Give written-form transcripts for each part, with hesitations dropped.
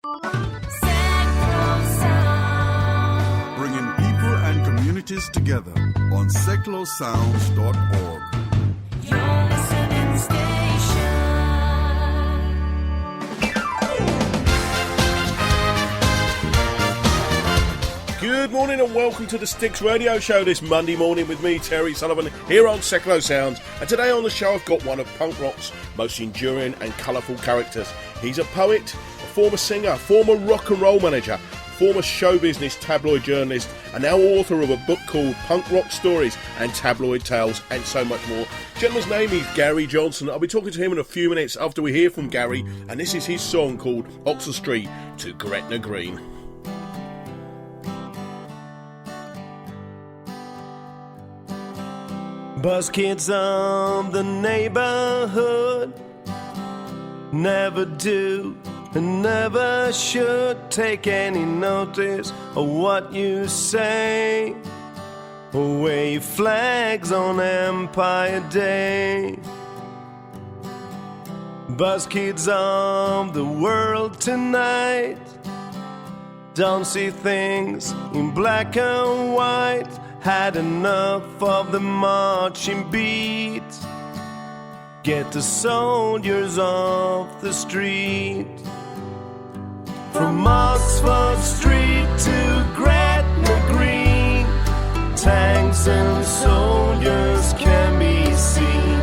Bringing people and communities together on seclosounds.org. Your listening station. Good morning and welcome to the Sticks Radio Show this Monday morning with me, Terry Sullivan, here on Seclo Sounds. And today on the show I've got one of punk rock's most enduring and colourful characters. He's a poet, a former singer, former rock and roll manager, former show business tabloid journalist, and now author of a book called Punk Rock Stories and Tabloid Tales, and so much more. Gentleman's name is Garry Johnson. I'll be talking to him in a few minutes after we hear from Garry, and this is his song called Oxford Street to Gretna Green. Buzz kids of the neighborhood never do and never should take any notice of what you say or wave flags on Empire Day. Buzz kids of the world tonight don't see things in black and white. Had enough of the marching beat. Get the soldiers off the street. From Oxford Street to Gretna Green, tanks and soldiers can be seen.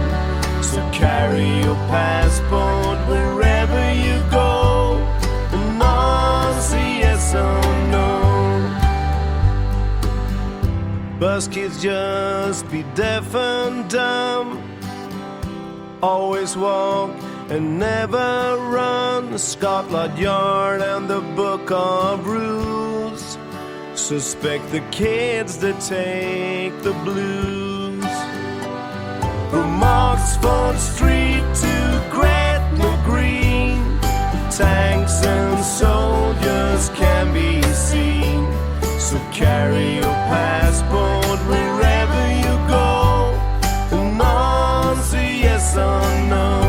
So carry your passport wherever you go, and answer yes or no. Bus kids just be deaf and dumb, always walk and never run. Scotland Yard and the Book of Rules suspect the kids that take the blues. From Oxford Street to Gretna Green, tanks and soldiers can be seen. So carry your passport wherever you go, and answer yes or no.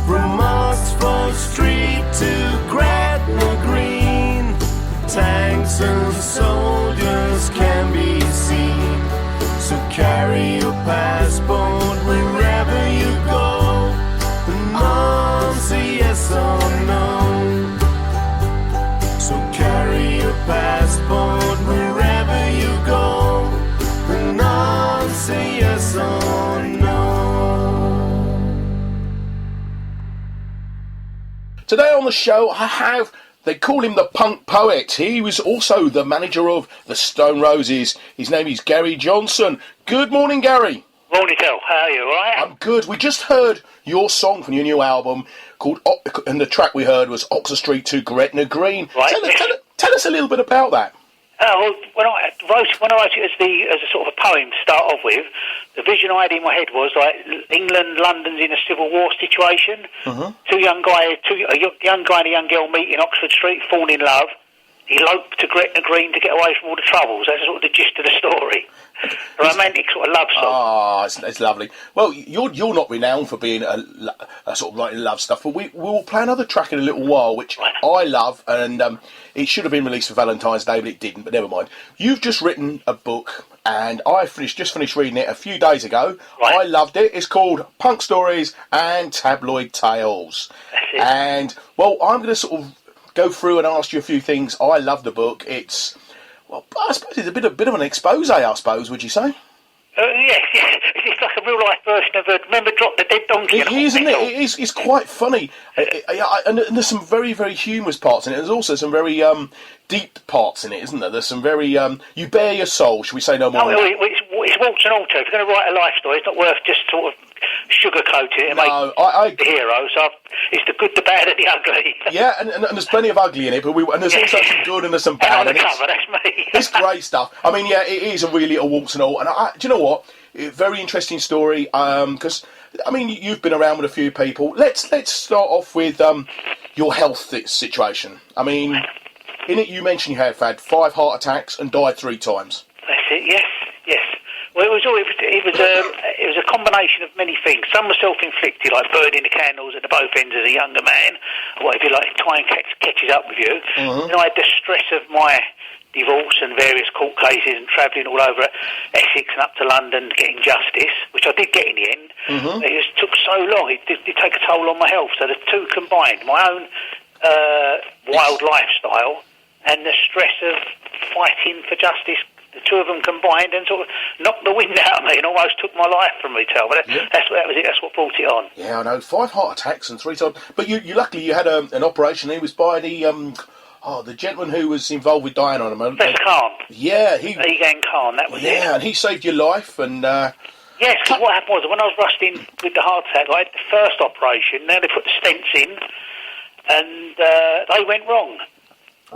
From Oxford Street to Gretna Green, tanks and soldiers can be seen. So carry your passport wherever you go, and answer yes or no. So carry your passport wherever you go, and answer yes or no. Today on the show I have, they call him the punk poet. He was also the manager of the Stone Roses. His name is Garry Johnson. Good morning, Garry. Morning, Phil. How are you, alright? I'm good. We just heard your song from your new album called, and the track we heard was Oxford Street to Gretna Green. Right. Tell us a little bit about that. Well, when I wrote it as a sort of a poem to start off with, the vision I had in my head was like London's in a civil war situation. Uh-huh. A young guy and a young girl meet in Oxford Street, fall in love, elope to Gretna Green to get away from all the troubles. That's sort of the gist of the story. A romantic sort of love song. Ah, it's lovely. Well, you're not renowned for being a sort of writing love stuff, but we will play another track in a little while, which I love, and it should have been released for Valentine's Day, but it didn't. But never mind. You've just written a book, and I just finished reading it a few days ago. Right. I loved it. It's called Punk Stories and Tabloid Tales. That's it. And well, I'm going to sort of go through and ask you a few things. I love the book. It's, well, I suppose it's a bit of an expose, I suppose, would you say? Yeah. It's like a real life version of remember Drop the Dead Donkey? It is, isn't it? It's quite funny. And there's some very, very humorous parts in it. There's also some very deep parts in it, isn't there? There's some very, you bare your soul, should we say no more? It's waltz and alto. If you're going to write a life story, it's not worth just sort of sugarcoat it and make the hero. So it's the good, the bad and the ugly. Yeah, and there's plenty of ugly in it, but and there's also some good and there's some bad. And on the cover, that's me. It's great stuff. I mean, yeah, it is a waltz and all. And do you know what? Very interesting story, because I mean, you've been around with a few people. Let's start off with your health situation. I mean, in it you mentioned you have had 5 heart attacks and died 3 times. That's it. Yes. Well, it was a combination of many things. Some were self-inflicted, like burning the candles at the both ends as a younger man, or whatever you like, time catches up with you. And I had the stress of my divorce and various court cases and travelling all over Essex and up to London getting justice, which I did get in the end. It just took so long. It did take a toll on my health. So the two combined, my own wild lifestyle and the stress of fighting for justice, the two of them combined and sort of knocked the wind out of me and almost took my life from me, Tal. But that was it. That's what brought it on. Yeah, I know. 5 heart attacks and 3 times. But you luckily you had an operation. It was by the gentleman who was involved with dying on him. That's Khan. Yeah, Egan Khan. That was it. Yeah, and he saved your life. And yes, because what happened was when I was rushed in with the heart attack, I had the first operation. Now they put the stents in, and they went wrong.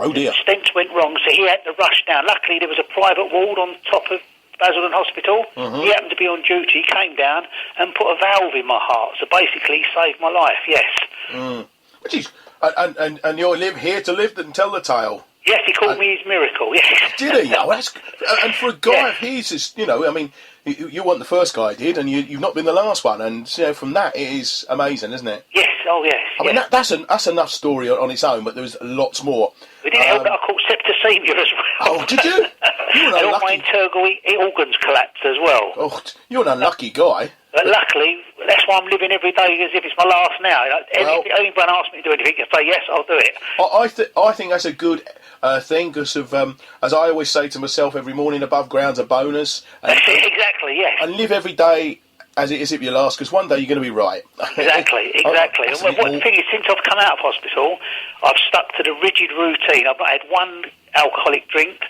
Oh dear. The stents went wrong, so he had to rush down. Luckily, there was a private ward on top of Basildon Hospital. He happened to be on duty, came down and put a valve in my heart. So basically, saved my life. Yes. Which is, and you're here to live and tell the tale. Yes, he called me his miracle. Yes. Did he? Oh, that's, and for a guy of his, I mean, you weren't the first guy, did, and you've not been the last one, and from that it is amazing, isn't it? Yes. Oh, yes. I mean, that's enough story on its own, but there was lots more. We didn't help that I caught septicemia as well. Oh, did you? You were and all my internal organs collapsed as well. Oh, you're an unlucky guy. But luckily, that's why I'm living every day as if it's my last now. If anyone asks me to do anything, I say, yes, I'll do it. I think that's a good thing, because of, as I always say to myself every morning, above ground's a bonus. That's it, exactly, yes. And live every day as it is if you last, because one day you're going to be right. Exactly. And the thing is, since I've come out of hospital, I've stuck to the rigid routine. I've not had one alcoholic drink.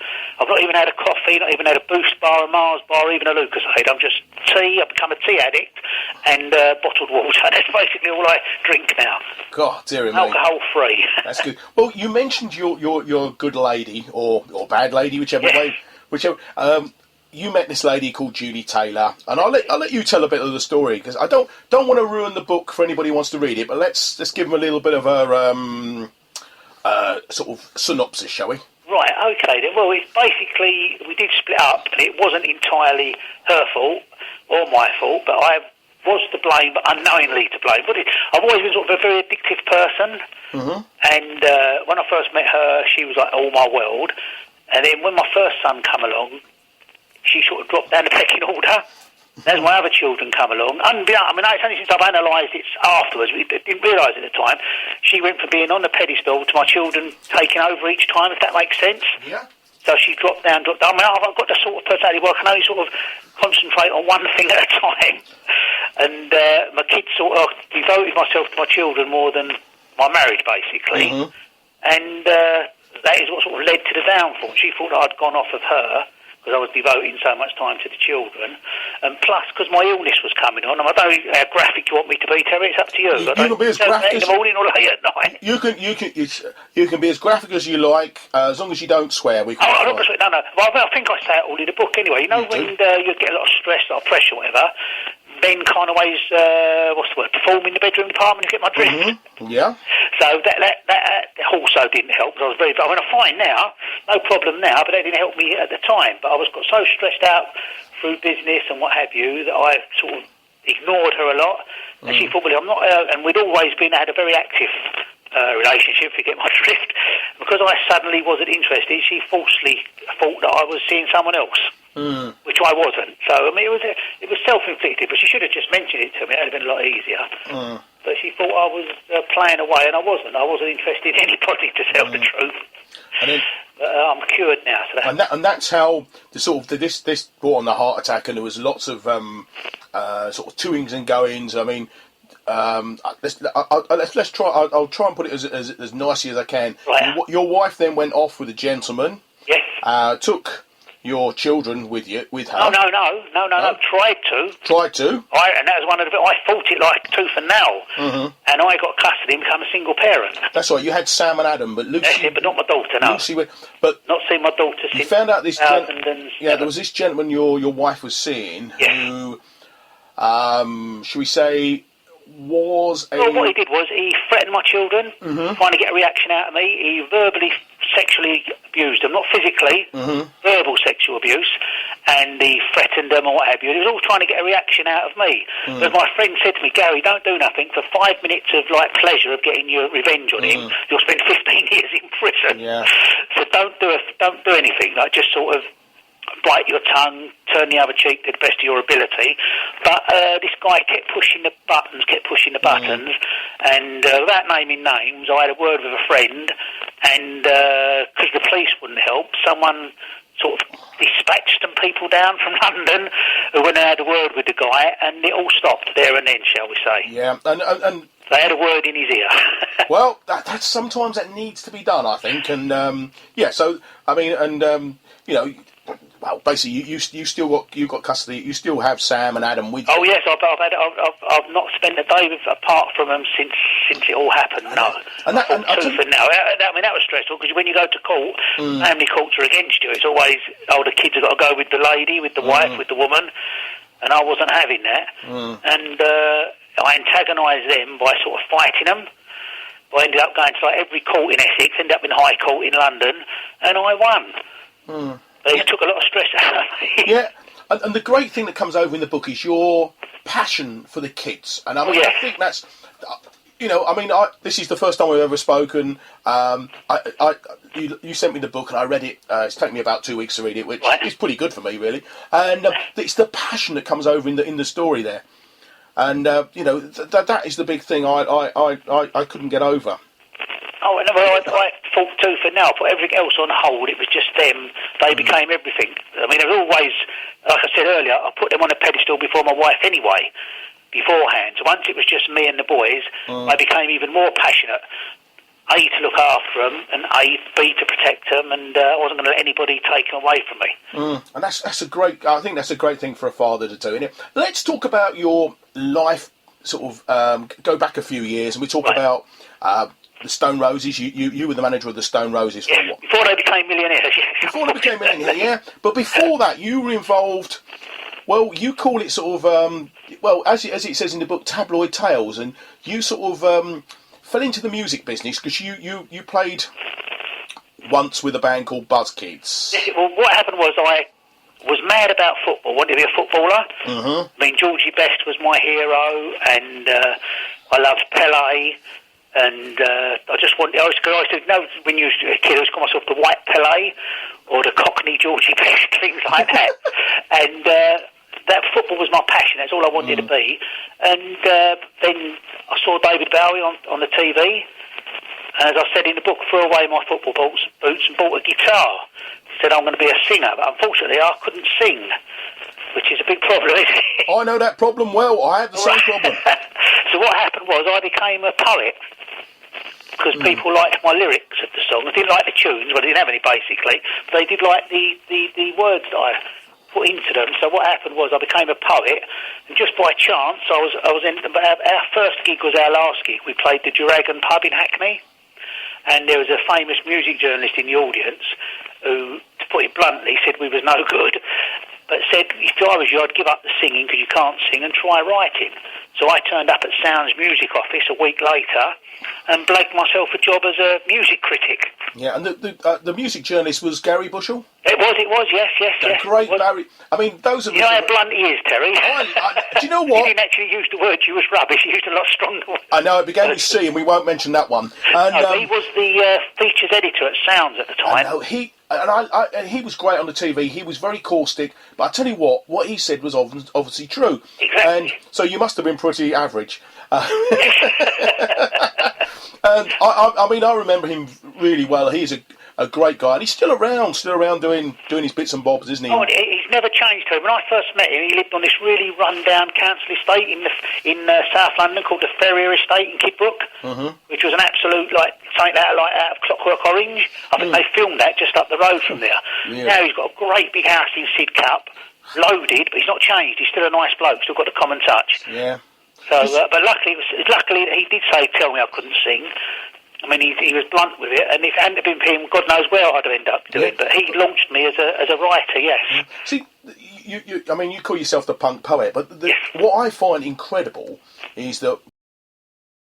I've not even had a coffee, not even had a Boost bar, a Mars bar, even a Lucozade. I'm just tea. I've become a tea addict and bottled water. That's basically all I drink now. God, dear me. Alcohol free. That's good. Well, you mentioned your good lady or bad lady, whichever way. You met this lady called Judy Taylor, and I'll let you tell a bit of the story, because I don't want to ruin the book for anybody who wants to read it, but let's give them a little bit of a sort of synopsis, shall we? Right, okay then. Well, it's basically, we did split up, and it wasn't entirely her fault or my fault, but I was to blame, but unknowingly to blame. But I've always been sort of a very addictive person, and when I first met her, she was like all my world, and then when my first son came along, she sort of dropped down the pecking order. As my other children come along, I mean, it's only since I've analysed it afterwards, we didn't realise at the time, she went from being on the pedestal to my children taking over each time, if that makes sense. Yeah. So she dropped down. I mean, I've got the sort of personality where I can only sort of concentrate on one thing at a time. And my kids sort of devoted myself to my children more than my marriage, basically. And that is what sort of led to the downfall. She thought that I'd gone off of her, because I was devoting so much time to the children, and plus because my illness was coming on. And I don't know how graphic you want me to be, Terry. It's up to you. You can be as graphic in the morning or late at night. You can be as graphic as you like, as long as you don't swear. No. Well, I think I say it all in the book anyway. You know, when you get a lot of stress, a lot of pressure, whatever. Men can't always, perform in the bedroom department, if you get my drift. Yeah. So that also didn't help. I was I'm fine now, no problem now, but that didn't help me at the time. But I got so stressed out through business and what have you that I sort of ignored her a lot. And she thought, well, I'm not, and we'd always had a very active relationship, if you get my drift. Because I suddenly wasn't interested, she falsely thought that I was seeing someone else. Which I wasn't. So, I mean, it was self-inflicted, but she should have just mentioned it to me. It would have been a lot easier. But she thought I was playing away, and I wasn't. I wasn't interested in anybody, to tell the truth. And then, I'm cured now. So and that's how this brought on the heart attack, and there was lots of sort of toings and goings. I mean, let's try. I'll try and put it as nicely as I can. Right. Your wife then went off with a gentleman. Yes. Took your children with her. No. Tried to. And that was one of the. I fought it like tooth and nail. And I got custody and become a single parent. That's right. You had Sam and Adam, but Lucy. That's it, but not my daughter. No. Lucy, but not seen my daughter since. You found out this. There was this gentleman your wife was seeing who should we say, was a... Well, what he did was he threatened my children, trying to get a reaction out of me. He verbally, sexually abused them, not physically, verbal sexual abuse, and he threatened them or what have you. He was all trying to get a reaction out of me. But my friend said to me, Gary, don't do nothing. For 5 minutes of pleasure of getting your revenge on him, you'll spend 15 years in prison. Yeah. So don't do anything. Just sort of bite your tongue, turn the other cheek to the best of your ability. But this guy kept pushing the buttons, and without naming names, I had a word with a friend, and because the police wouldn't help, someone sort of dispatched some people down from London who went and had a word with the guy, and it all stopped there and then, shall we say. Yeah, and they had a word in his ear. well, that's sometimes that needs to be done, I think, and so I mean, and well, basically, you've got custody. You still have Sam and Adam with you. Oh yes, I've not spent a day apart from them since it all happened. No, and for now. I mean, that was stressful because when you go to court, family courts are against you. It's always the kids have got to go with the lady, with the wife, with the woman, and I wasn't having that. And I antagonised them by sort of fighting them. I ended up going to every court in Essex, ended up in High Court in London, and I won. They took a lot of stress out of me. Yeah, and the great thing that comes over in the book is your passion for the kids. And I mean, I think that's, this is the first time we've ever spoken. You sent me the book and I read it. It's taken me about 2 weeks to read it, which is pretty good for me, really. And it's the passion that comes over in the story there. And, that is the big thing I couldn't get over. Oh, and I fought tooth and nail, put everything else on hold. It was just them. They became everything. I mean, it was always, like I said earlier, I put them on a pedestal before my wife anyway, beforehand. So once it was just me and the boys, I became even more passionate. A, to look after them, and B, to protect them, and I wasn't going to let anybody take them away from me. And that's a great, I think that's a great thing for a father to do. Let's talk about your life, sort of, go back a few years, and we talk about... the Stone Roses, you were the manager of the Stone Roses for a while. Before they became millionaires. Before they became millionaires, yeah. But before that, you were involved, well, you call it sort of, as it says in the book, tabloid tales, and you sort of fell into the music business because you played once with a band called Buzz Kids. Yes, well, what happened was I was mad about football, wanted to be a footballer. I mean, Georgie Best was my hero, and I loved Pele. And I just wanted, I used to know when you were a kid, I used to call myself the White Pele or the Cockney Georgie Best, things like that. And that football was my passion, that's all I wanted to be. And then I saw David Bowie on the TV, and as I said in the book, threw away my football boots and bought a guitar. Said I'm going to be a singer, but unfortunately I couldn't sing, which is a big problem, isn't it? I know that problem well, I have the same problem. So what happened was I became a poet. Because people liked my lyrics of the song. They didn't like the tunes, well, they didn't have any basically, but they did like the words that I put into them. So what happened was I became a poet, and just by chance, I was in. Our first gig was our last gig. We played the Dragon pub in Hackney, and there was a famous music journalist in the audience who, to put it bluntly, said we was no good, but said if I was you, I'd give up the singing because you can't sing and try writing. So I turned up at Sound's music office a week later and blagged myself a job as a music critic. Yeah, and the music journalist was Gary Bushell? It was, yes. Great Barry. I mean, those of us... You know how blunt he is, Terry. Do you know what? He didn't actually use the word, you was rubbish. He used a lot stronger words. I know, it began with C, and we won't mention that one. And, he was the features editor at Sounds at the time. I know, he was great on the TV. He was very caustic, but I tell you what he said was obviously true. Exactly. And so you must have been pretty average. And I mean, I remember him really well. He's a great guy, and he's still around doing his bits and bobs, isn't he? Oh, he's never changed. When I first met him, he lived on this really run-down council estate in South London called the Ferrier Estate in Kidbrooke, which was an absolute something out of Clockwork Orange. I think they filmed that just up the road from there. Yeah. Now he's got a great big house in Sidcup, loaded, but he's not changed. He's still a nice bloke, still got the common touch. Yeah. So, but luckily he did say, tell me I couldn't sing. I mean, he was blunt with it, and if it hadn't been for him, God knows where I'd have ended up doing. But he launched me as a writer, yes. See, I mean, you call yourself the punk poet, but what I find incredible is that